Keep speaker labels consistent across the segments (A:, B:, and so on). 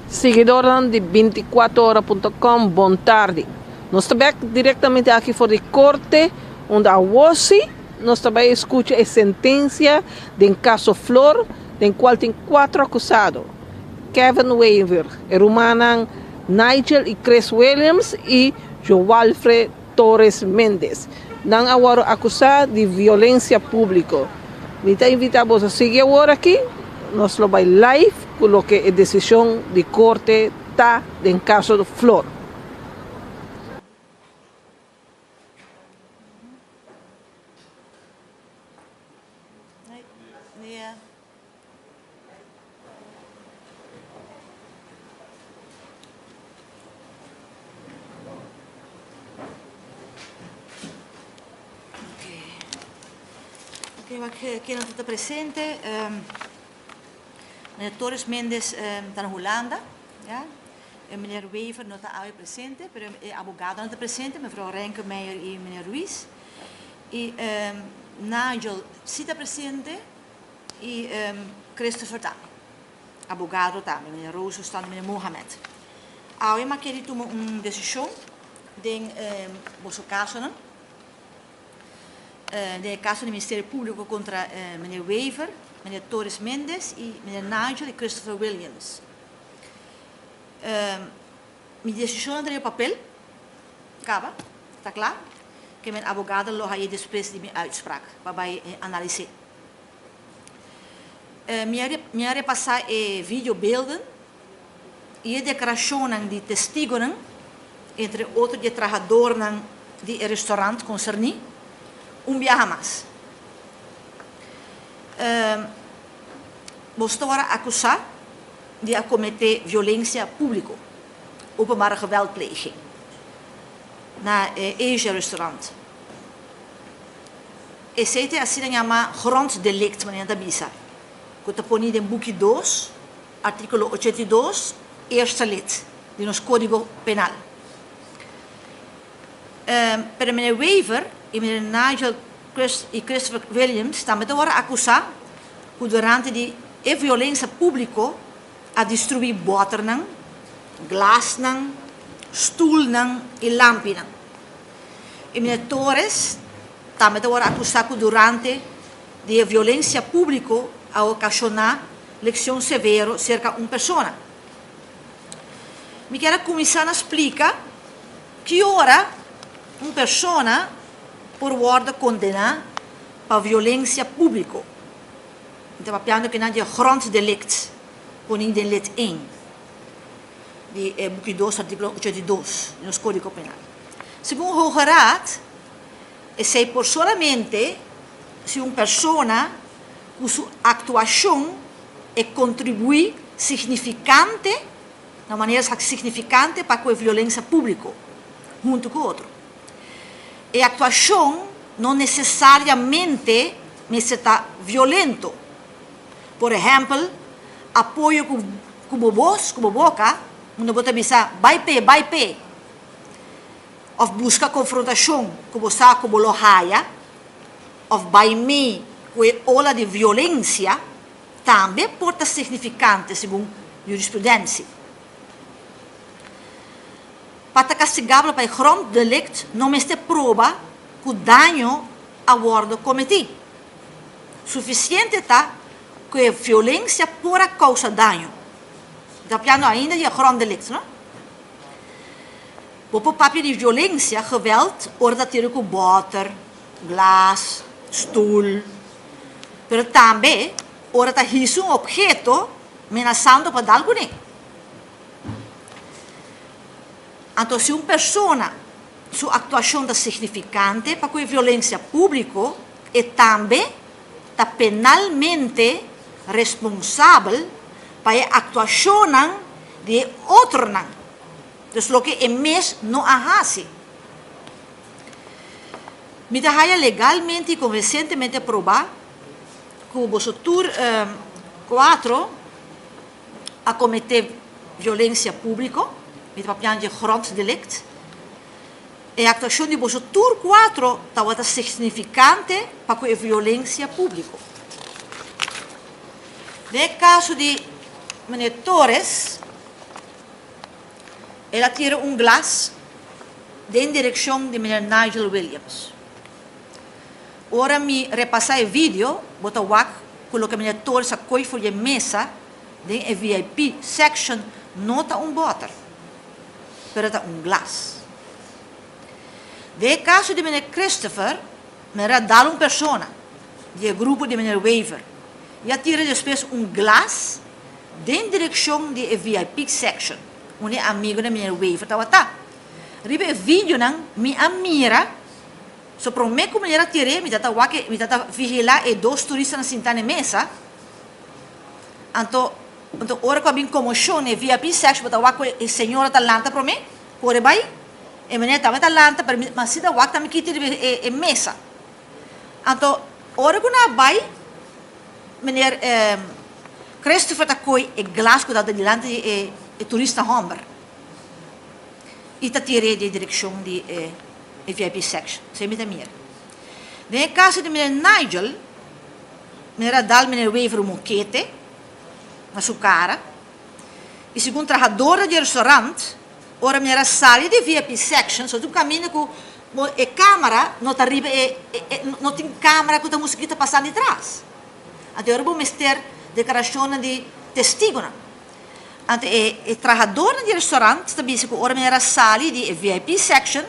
A: Seguidora de 24horas.com, bom tarde. Nós estamos diretamente aqui fora de corte, onde a hoje nós também escutamos a sentença do caso Flor, do qual tem 4 acusados. Kevin Weaver, Romana Nigel e Chris Williams e Joalfred Torres Mendes. Não agora acusado de violência pública. Então, invitamos a seguir agora aqui. Nós vamos live com o que a decisão de corte está no caso do Flor.
B: Quem não está presente, meneer Torres Mendes está na Holanda, ja? Meneer Weaver não está aí presente, mas o advogado não está presente, mevrouw Renkemeyer e meneer Ruiz. E Nigel está presente e Christopher também, advogado também, meneer Roos está meneer Mohamed. Aí mas queria tomar uma decisão de vosso caso, não? No caso do Ministério Público contra meneer Weaver, meneer Torres Mendes e meneer Nigel e Christopher Williams. Minha decisão está no papel, acaba, está claro? Que meu advogado lo aí depois de minha uitspraak, para analisar. Minha repassar videobeelden e a declaração de testigos, entre outros de trabalhadores do restaurante concernido. Viaja mais. Você wordt acusado de cometer violência pública, openbare geweldpleging, na Asia restaurant. Esse é assim chamado gronddelict, meneer Tabisa. Que está ponido em boek 2, artículo 82, eerste lid, do nosso Código Penal. Para meneer Weaver e meneer Nigel e Christopher Williams também worden acusados que durante a violência pública a destruir water, glas, stoel e lampen. E meneer Torres também worden acusados que durante a violência pública a ocasionar lesão severa cerca de uma pessoa. Me quero começar a explicar que ora uma pessoa por worden condenado para violência pública. Então, papiando que não é gronddelict, ponido em lid 1, de boek 2, artigo 82, no Código Penal. Segundo o Hoge Raad, é por solamente se uma pessoa com sua atuação é contribui significante, de maneira significante para a violência pública, junto com o outro. E a atuação não necessariamente está violento. Por exemplo, apoio como voz, como boca, não pode dizer vai pé. Ou busca confrontação, como sabe, como lohaia, ou vai me com a ola de violência, também pode ser significante, segundo jurisprudência. Para castigável para gronddelict não existe prova que o dano a bordo cometido. Suficiente está que a violência por causa dano. Está falando ainda de gronddelict, não? O papel de violência, geweld, orde ter com water, glas, stoel. Mas também orde ter um objeto ameaçando para dar algo. Então, se uma pessoa, sua atuação é significante para a violência pública, e também está penalmente responsável para a atuação de outro. Então, o que é mesmo não hace. Me dá legalmente e convincentemente provar que o Bosotur 4 a cometer violência pública, met papiaan de gronddelict. E a actuação de Bosotur 4 está significante para a violência pública. No caso de meneer Torres, ela tira glas em direção de meneer Nigel Williams. Ora me repassar o vídeo, botar o coloca meneer Torres a coi for je mesa, den VIP section, nota water, pero ta glas. De caso de meneer Christopher, me era dar persona, de grupo de meneer Weaver, e tira depois glas em direção de VIP section, amigo de meneer Weaver tawata. Ribe vídeo nang mi amira, so prometo que meneer tire, mi tata vigilar e dois turistas na sintane mesa, anto ora com a comoção e VIP section, bota wake e senhora talanta para mim, corre vai, e meneer tava talanta, mas se da wake também que tire e mesa. Anto ora com na vai, meneer Christopher ta coi e glas que dá delante e turista Humber. E ta tire de direção de VIP section, se me temir. No caso de meneer Nigel, meneer dal meneer Weaver moquete na sua cara. E segundo trabalhadora de restaurante, ora meneer sali de VIP section, so tu cammina com e câmera, não tá arriba não tem câmera que a música passando de trás. Até ora vamos ter declaração de testigo. Ante e trabalhador de restaurante também se ora meneer sali de VIP section,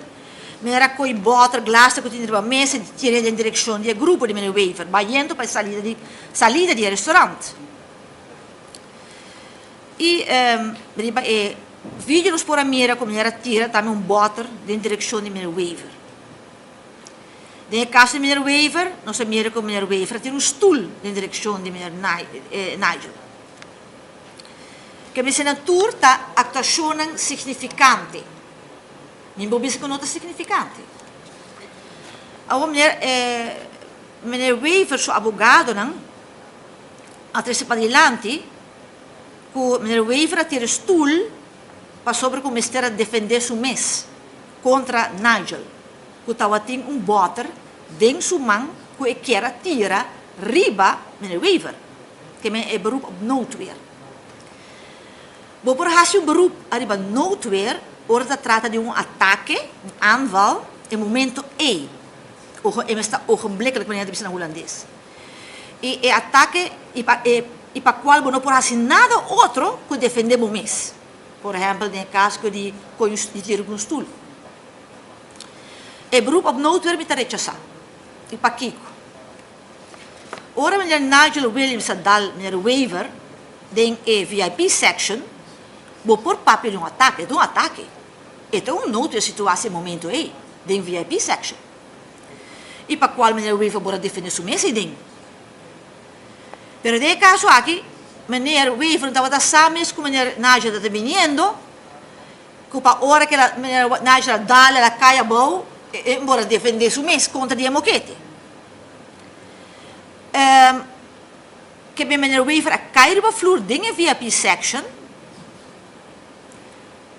B: meneer coi boter glas que tinha na mesa de tirar em direção do grupo de meneer Weaver, baiando para salida de restaurante. E vídeo nos por a mira como meneer tira também boter em direção de meneer Weaver. No caso de meneer Weaver, nós mira como meneer Weaver tira stoel em direção de meneer Nigel. Que me senatur ta actuação significante. Não vou com nota significante. Agora meneer Weaver, seu advogado, atrás para adiante, que meneer Weaver tira stoel para sobre como estar a defender seu mês contra Nigel, que estava tem boter dentro sua mão que quer tirar riba meneer Weaver, que é beroep op noodweer. Por hacer beroep arriba noodweer, ora trata de ataque, aanval, in momento E. Está ogenblikkelijk wanneer het is naar holandês. E ataque, e para qual não por hacer nada outro que defender o mês. Por exemplo, no caso de tiro com stoel. E beroep op noodweer met rechazar. E para Kiko. Ora meneer Nigel Williams dal meneer Weaver, den VIP section, por papel ataque, é ataque. Então, não outra situação, momento aí, den VIP section. E para qual meneer Weaver pode defender sua mesa, den. Pero de caso aqui, meneer Weaver estava da sames com meneer Nigel está vindo, que para hora que meneer Nigel dá ela cai a boa, e pode defender sua mesa contra a moquete. Que meneer Weaver a cair para flor den VIP section,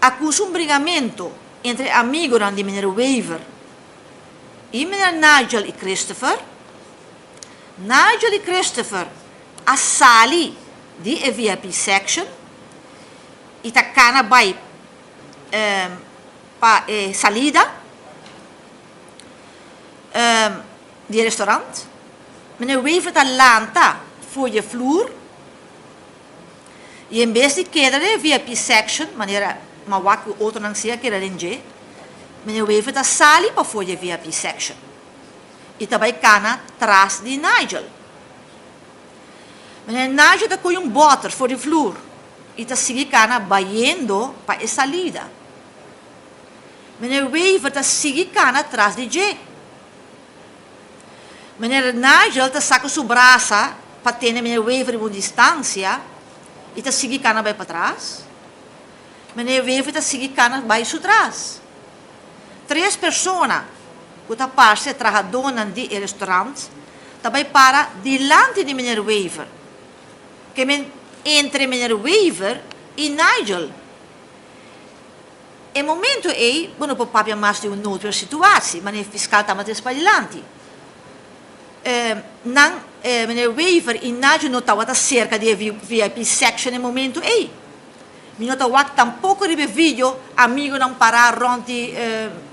B: acusa brigamento entre amigos de meneer Weaver e meneer Nigel e Christopher. Nigel e Christopher a sali de VIP section e ta cana vai para salida de restaurante. Meneer Weaver ta lanta voor je vloer e em vez de quedar de VIP section, maneira maar wat we auto nang sia kira lenje, meneer Weaver ta sali para voor je VIP section. E também cana atrás de Nigel. Meneer Nigel ta coi boter voor de vloer. E ta sigue cana baiendo para a salida. Meneer Weaver ta sigue cana atrás de Jay. Meneer Nigel ta saca sua braça para ter meneer Weaver em distância. E ta sigue cana vai para trás. Meneer Weaver ta sigue cana vai para trás. 3 pessoas que ta parte trabalhando de restaurante também para delante de meneer Weaver. Que entre meneer Weaver e Nigel. Em momento aí, não pode papiar mais de uma outra situação, mas o fiscal está mais para delante. Meneer Weaver e Nigel não estavam cerca de VIP section em momento aí. Minota wak tampouco ribe vídeo amigo não parar ronti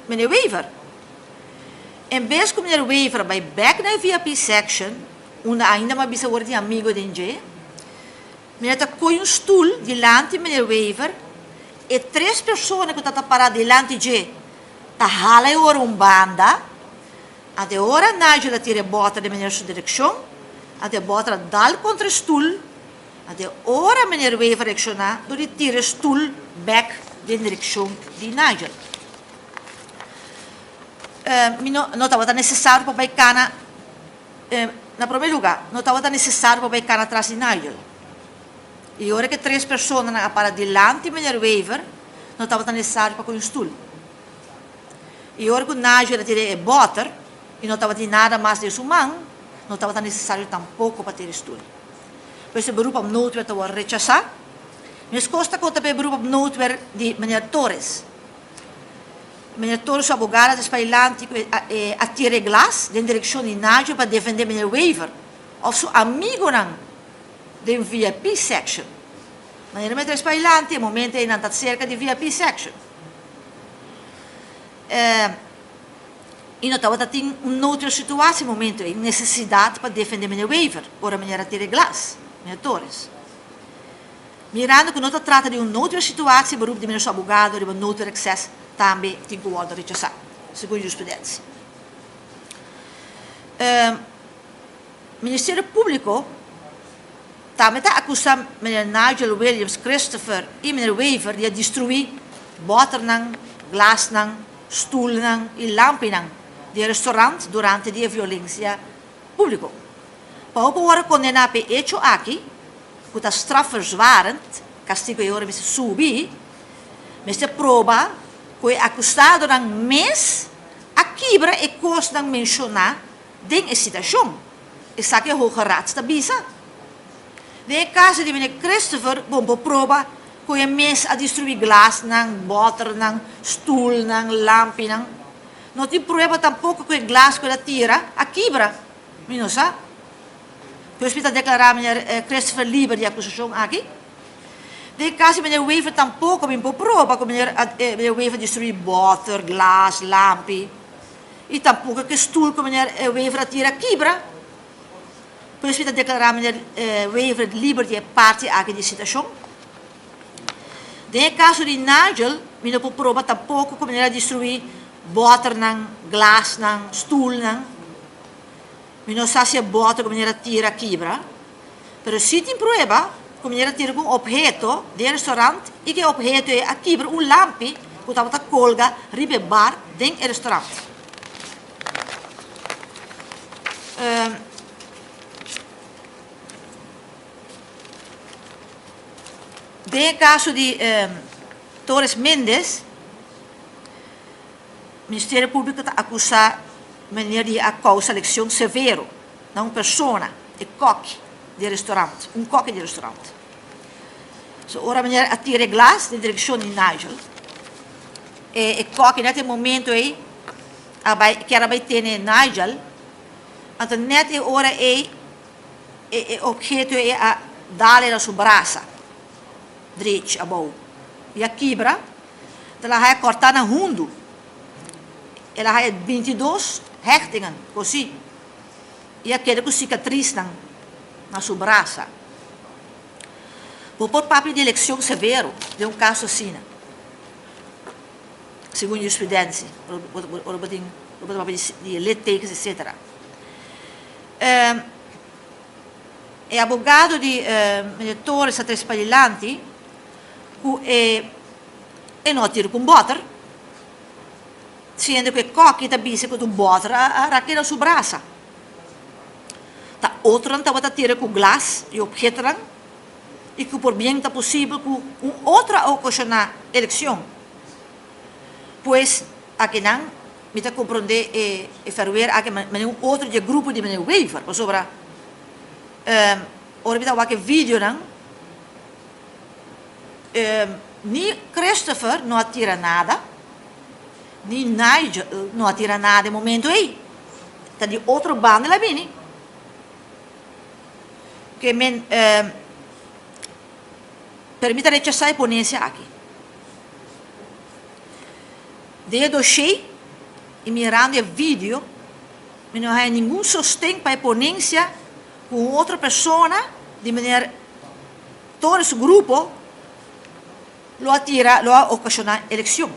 B: meneer Wever. Em vez que meneer Wever vai back na VIP section, onde ainda mais bisa worden amigo de NG, meneer coi stoel dilante meneer Wever e 3 pessoas que estão paradas dilante de ta hala ora banda, até ora Nigel tira bota de meneer sua direção, até bota dal contra stoel. Até ora meneer Wever reacciona door die tira stoel back de direção de Nigel. Não estava necessário para baicana, na primeiro lugar, não estava necessário para baicana atrás de Nigel. E ora que 3 pessoas na para delante meneer Wever, não estava necessário para com o stoel. E ora que Nigel tira boter, e não estava de nada mais de sua mão, não estava necessário tampouco para ter stoel. Esse beroep op noodweer te worden rechazado. Mas costa conta per beroep op noodweer di meneer Torres. Meneer Torres, abogado de Spailanti, attira glas in direzione di Nigel per difendere meneer Wever. Of suo amigo nan, den VIP section. Meneer meneer Spailanti, al momento è andata cerca di VIP section. In dat wat in een noodweer situatie momento in necessidade para defender meneer Wever. Ora meneer attira glas. Meneer Torres. Mirando que não se trata de uma outra situação, o beroep de meneer abogado, de um outro acesso, também tem que ser rechazado, segundo a jurisprudência. O Ministério Público também está acusando meneer Nigel Williams, Christopher e meneer Wever de destruir boter, glas, stoel e lampen de restaurante durante a violência pública. Para worden condenado por hecho aqui, que está strafverzwarend, castigo e ora me subi, mas se prova que é acusado de mês a quebra e costa de mencionar den excitação. E sabe que o Hoge Raad está bisa. No caso de meneer Christopher, bom prova que é mês a destruir glas, boter, stoel, lampen. Não tem prova tampouco que o glas que ela tira a quebra. Não sabe? O hospital declarar meneer Christopher livre de acusação aqui. De caso meneer Wever tampouco me prova que meneer Wever destruir boter, glas, lampi. E tampouco que stoel que meneer Wever tira quebra. O hospital declarar meneer Wever livre de parte aqui de situação. De caso de Nigel, me não prova tampouco que meneer destruir boter, glas, stoel, não sabe se é bota como ele tira quebra, mas se tem prova como ele tira um objeto de restaurante e que objeto é a quebra lampi que estava colga ribe bar dentro do restaurante. De caso de Torres Mendes, o Ministério Público está acusando meneer die a causa lezione severo da una persona, e coque di ristorante, un coque di ristorante. So, ora meneer attira glas in direzione di Nigel e coque net in momento che era bij tene Nigel, want net ora e oggetto è a dare la sua brasa dritt a bow. E a quebra, ela vai cortar na hundo. Ela vai 22 hechtingen, così. E aquele com cicatriz na sua braça. Por papel de eleição severo, de um caso assim. Segundo a jurisprudência, por papel de littekens, etc. É advogado de meneer Torres até Spailanti, que é não tira com boter, sendo que coque está bisa com um boter a raqueira sua braça. Tá outro não está tira com glas e objeto e que por bem está possível com outra ocasião na eleição. Pois aqui não me está compreender e fazer aqui mas outro de grupo de meneer Wever, por sobre ora me está aqui vídeo não ni Christopher não atira nada, ni Nigel não atira nada no momento aí. Está de outro bando lá bem. Que men permita rechazar a ponência aqui. De dossiê, e mirando o vídeo, não há nenhum sustento para a ponência com outra pessoa, de maneira todo esse grupo lo atira, lo ocasiona eleição.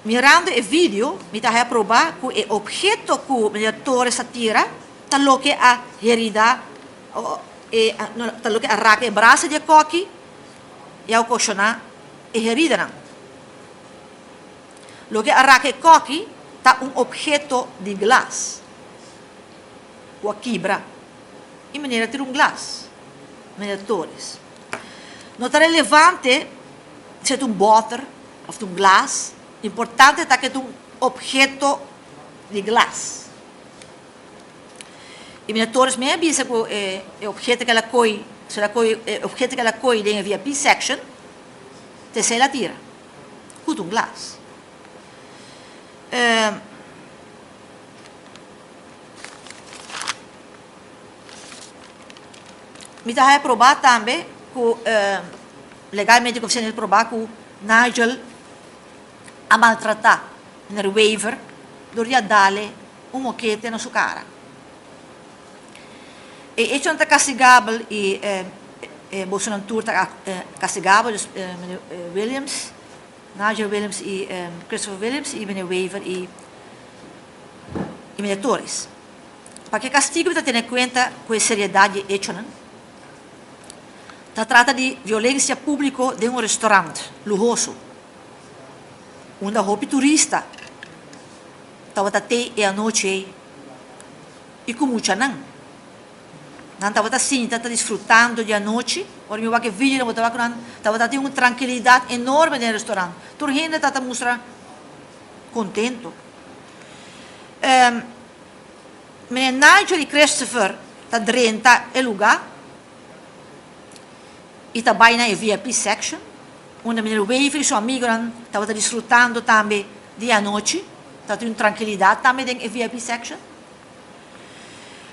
B: Mirando o vídeo, me está a provar que o objeto que o torre atira está lo que a herida, está lo que arranca o braço de coque e a ocasiona a herida. Lo que arranca o coque está objeto de glass, ou a quebra, e maneira ter glass, maneira torres. Não está relevante se é butter ou glass. Importante é que é objeto de glass. E minha torres me avisa que o objeto que ela coi, se ela coi, objeto que ela coi dentro da VIP section, te se la tira, com glass. Me está a provar também que legalmente como se provar que Nigel a maltratar nel waiver dovrebbe dare un moquete na sua cara. E isso não está castigável e Bolsonaro está castigável, Williams, Nigel Williams e Christopher Williams e meneer Waiver e meneer Torres. Porque castigo está tendo em conta com a seriedade de hecho, não? Si tratta di violenza pubblica di un ristorante lujoso. Onde houve turista. Estava até e a noite e com muita não. Não estava assim, estava desfrutando de a noite. Ora meu que vídeo estava tendo uma tranquilidade enorme no restaurante. Toda a gente estava mostrando contento. Meneer Nigel e Christopher está dentro do lugar. E também na VIP section, onde o meneer Waiver e seu amigo estavam desfrutando também de a noite, estava tendo tranquilidade também na VIP section.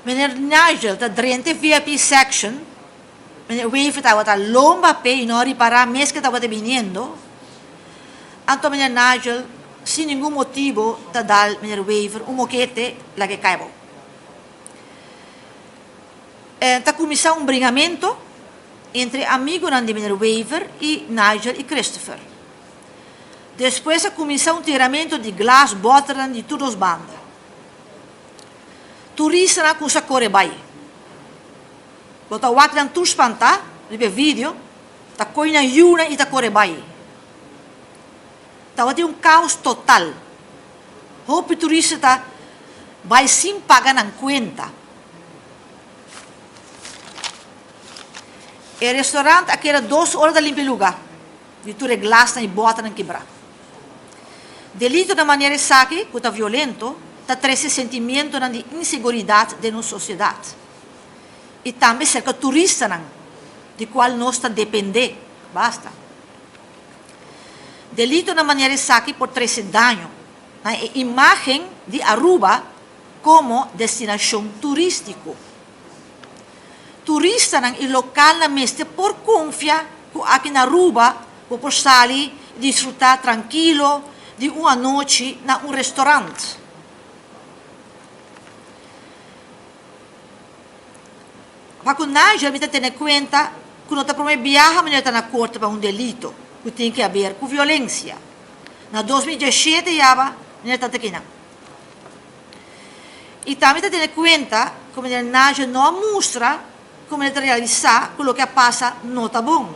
B: Meneer Nigel está dentro da VIP section, meneer Waiver estava lomba pé e não reparar mesmo que estava vindo. Então meneer Nigel, sem nenhum motivo, está dando meneer Waiver moquete lá que caiu. Está começando brigamento entre amigos de meneer Waiver e Nigel e Christopher. Depois começou tiramento de glass bottle de todas as bandas. Turistas com essa cor bai. Bota o aqui tu espantar, ribe vídeo, tá coina yuna e tá cor bai. Tava de caos total. Hope turista tá vai sem pagar na conta. O restaurante aqui era 2 horas de limpar o lugar. De tudo glass e bota na quebrar. Delito da maneira saque, que está violento, está traz sentimento de insegurança da nossa sociedade. E também cerca turista, de qual nós está depender. Basta. Delito da maneira saque por trazer dano na imagem de Aruba como destinação turístico. Turista nang local na meste por confiar que aqui na Aruba por sair desfrutar tranquilo de uma noite na restaurante. Para que Nigel me tenha em conta que não está para viajar mas está na corte para delito que tem que haver com violência. Na 2017 já está aqui não. E também está em conta que Nigel não mostra como ele realizar quello che passa não está bom.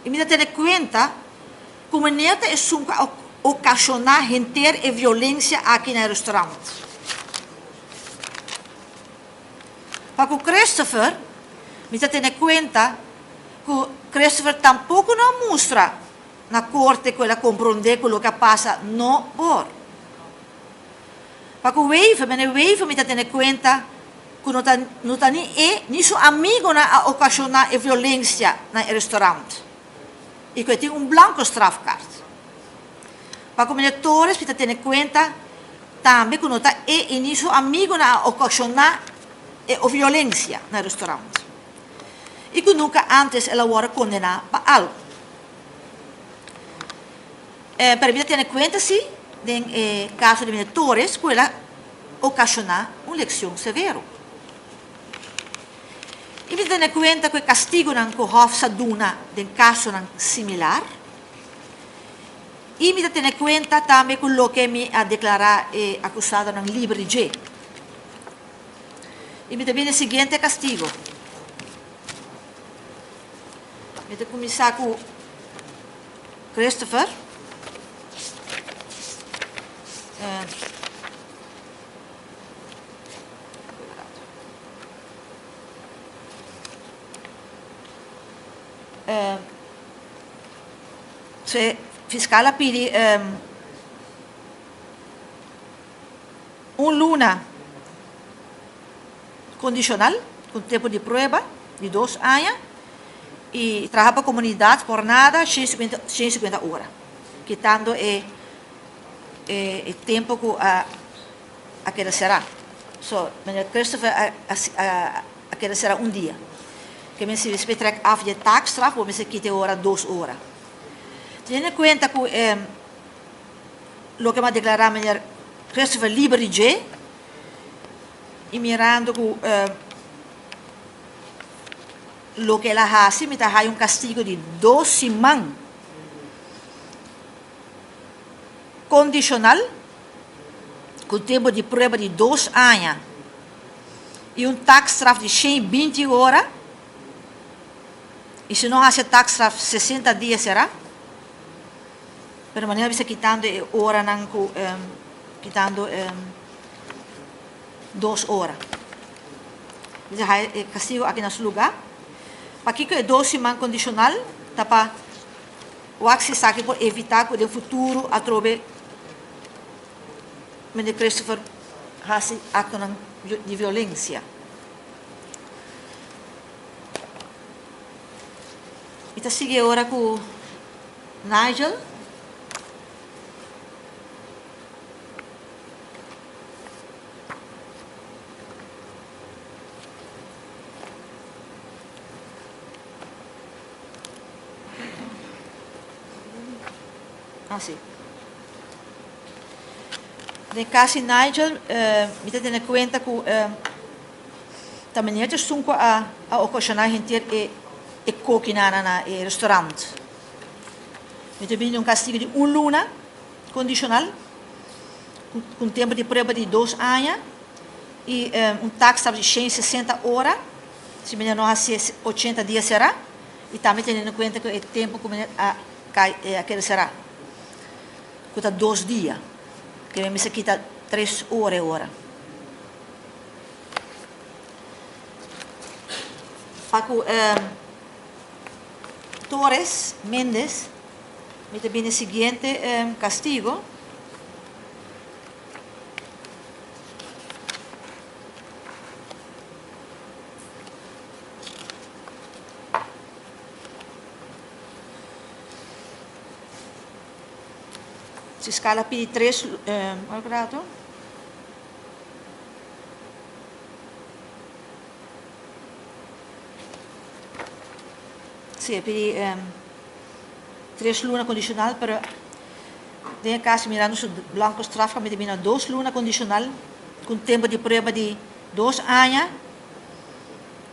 B: E me dá conta como ele é ocasionar gente e violência aqui no restaurante. Para o Christopher, me dá conta que Christopher tampouco não mostra na corte que ele compreende quello che passa não por. Para o Waiver, me dá conta que não está nem seu amigo a ocasionar a violência no restaurante. E que tem branco strafkaart. Para os monitores, você tem conta também que não está nem seu amigo a ocasionar o violência no restaurante. E que nunca antes ela era condenada para algo. Para mim, ter em conta, se no caso de mentores, que ela ocasionar uma lição severa. E me ter em conta que o castigo não corre se duna em caso similar. E me ter em conta também que o que me a declarar acusado não livre de. E me também o seguinte castigo. Me ter começar com Christopher. Se fiscal pide luna condicional com tempo de prova de 2 anos e trabalha para a comunidade por nada 150 horas, quitando o tempo que aquele será. So, meneer Christopher, aquele será dia. Que mensen se betrekt af je taakstraf, waar mensen kiezen ora 2 horas. Tiene en cuenta que lo que me ha declarado meneer Christopher Liberige, y mirando que lo que la hace, me hay un castigo de 2 semanas condicional, com tempo de prova de 2 anos, e taxstraf de 120 horas. E se não hace taxstraf 60 dias será? Pero maneira bisa quitando hora não quitando 2 horas. Bisa hay castigo aqui nesse lugar. Para que é 2 semanas condicional, tá para o access aqui por evitar que no futuro a trobe meneer Christopher hace acto de violência. Então, sigue agora com Nigel. Sim. No caso de Nigel, me tem em conta que também é junto a ocasionar gente e coquinar na restaurante. Me tem castigo de luna condicional, com tempo de prova de 2 anos, e taxa de 160 horas, se me não hace 80 dias será, e também tendo em conta que o tempo que aquele será. Custa 2 dias, que me se quita 3 horas agora. Paco Torres Mendes me também o seguinte castigo. Se escala pide 3 grado. Sì, pide 3 luna condicional, pero em caso mirando su blanco straf, me termina 2 luna condicional, com tempo de prova de 2 anos,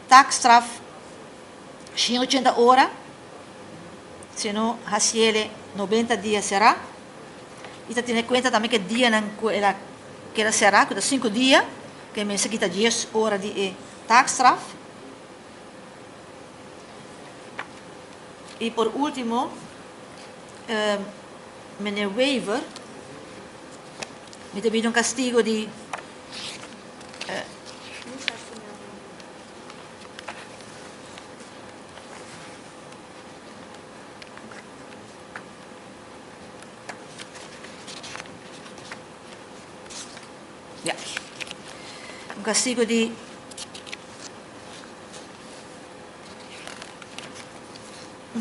B: tax straf 180 horas, se não, haciele 90 dias será. E está tendo em conta também que dia que ela será, que 5 dias, que me se quita 10 horas de tax straf. E por último, meneer Wever, me também castigo de castigo de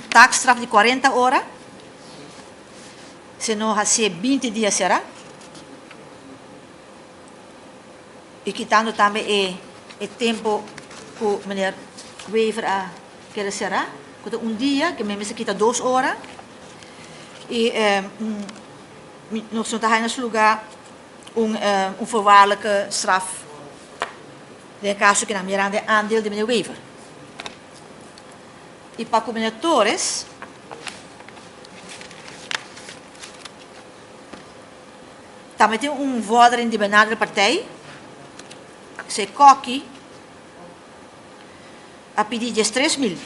B: taxstraf de 40 horas, se não hace 20 dias será, e quitando também o tempo que o meneer Wever quer será, que dia que me quita 2 horas e nós estamos nesse lugar voorwaardelijke straf de caso que na mirada é aandeel de meneer Wever. E para o meneer Torres também tem voder in de benaderde partij, se Koki a pedir 3.000.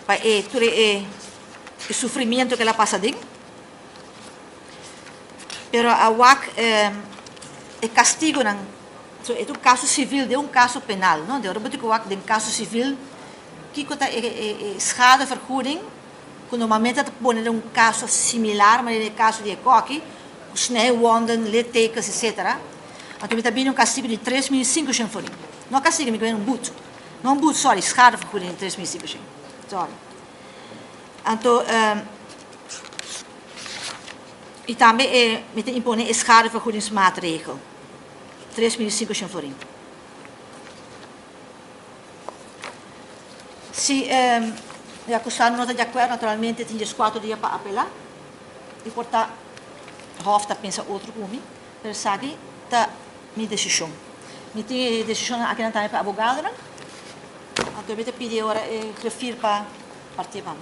B: Para o sofrimento que ela passa dentro. Pero a WAC é castigo não, é um caso civil, de um caso penal, não? De repente o WAC de um caso civil que é schadevergoeding, que normalmente põe um caso similar, mas no caso de Koki, snijwonden, littekens, etc. Então também um castigo de 3.500 voor. Não castigo, mas um boete. Não um boete, sorry, schadevergoeding de 3.500. Sorry. Então e também met impone schadevergoedingsmaatregel. 3.500 voor. Se o acusado não está de acordo, naturalmente tem 4 dias para apelar e portar Hof está pensa outro como, mas sabe tá minha decisão. Minha decisão aqui não está para advogado, não? Então eu pedi agora refiro para participar.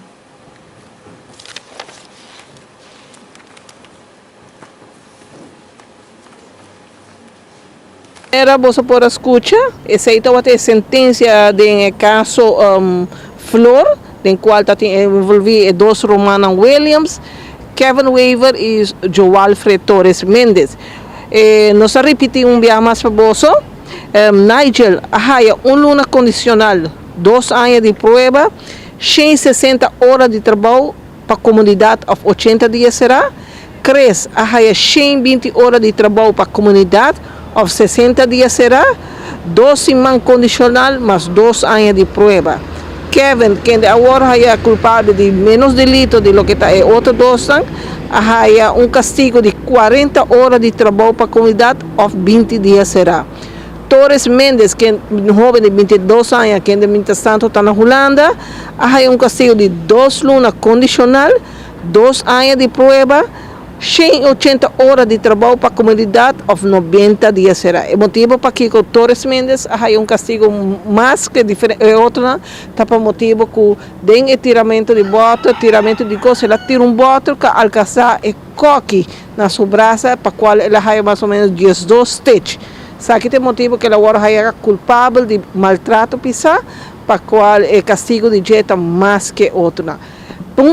A: Era você por escutar, essa aí estava a sentença de caso Flor, em qual está envolvido 2 Romana Williams, Kevin Wever e João Alfred Torres Mendes. Nós repetimos dia mais para você. Nigel, luna condicional, 2 anos de prova, 160 horas de trabalho para a comunidade, 80 dias será. Cres, 120 horas de trabalho para a comunidade, 60 dias será. 2 semanas condicional, mais 2 anos de prova. Kevin, que agora é culpado de menos delito de lo que está outro 2 anos, há castigo de 40 horas de trabalho para a comunidade, 20 dias será. Torres Mendes, que é um jovem de 22 anos, que de mientras tanto está na Holanda, há castigo de 2 lunas condicional, 2 anos de prova, 180 horas de trabalho para a comunidade, 90 dias será. O motivo para que o Torres Mendes há castigo mais que diferente, outro, está para motivo que tem tiramento de bota, tiramento de coisa, ela tira bota que alcançar e coque na sua braça, para qual ela há mais ou menos 12 stitches. Sabe que tem motivo que ela agora é culpável de maltrato pisar, para qual é castigo de jeito mais que outro.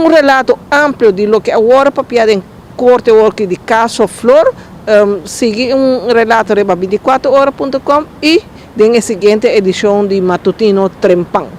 A: Relato amplo de lo que agora para em corte work de caso Flor, sigue relato de 24horas.com e na seguinte edição de Matutino Trempão.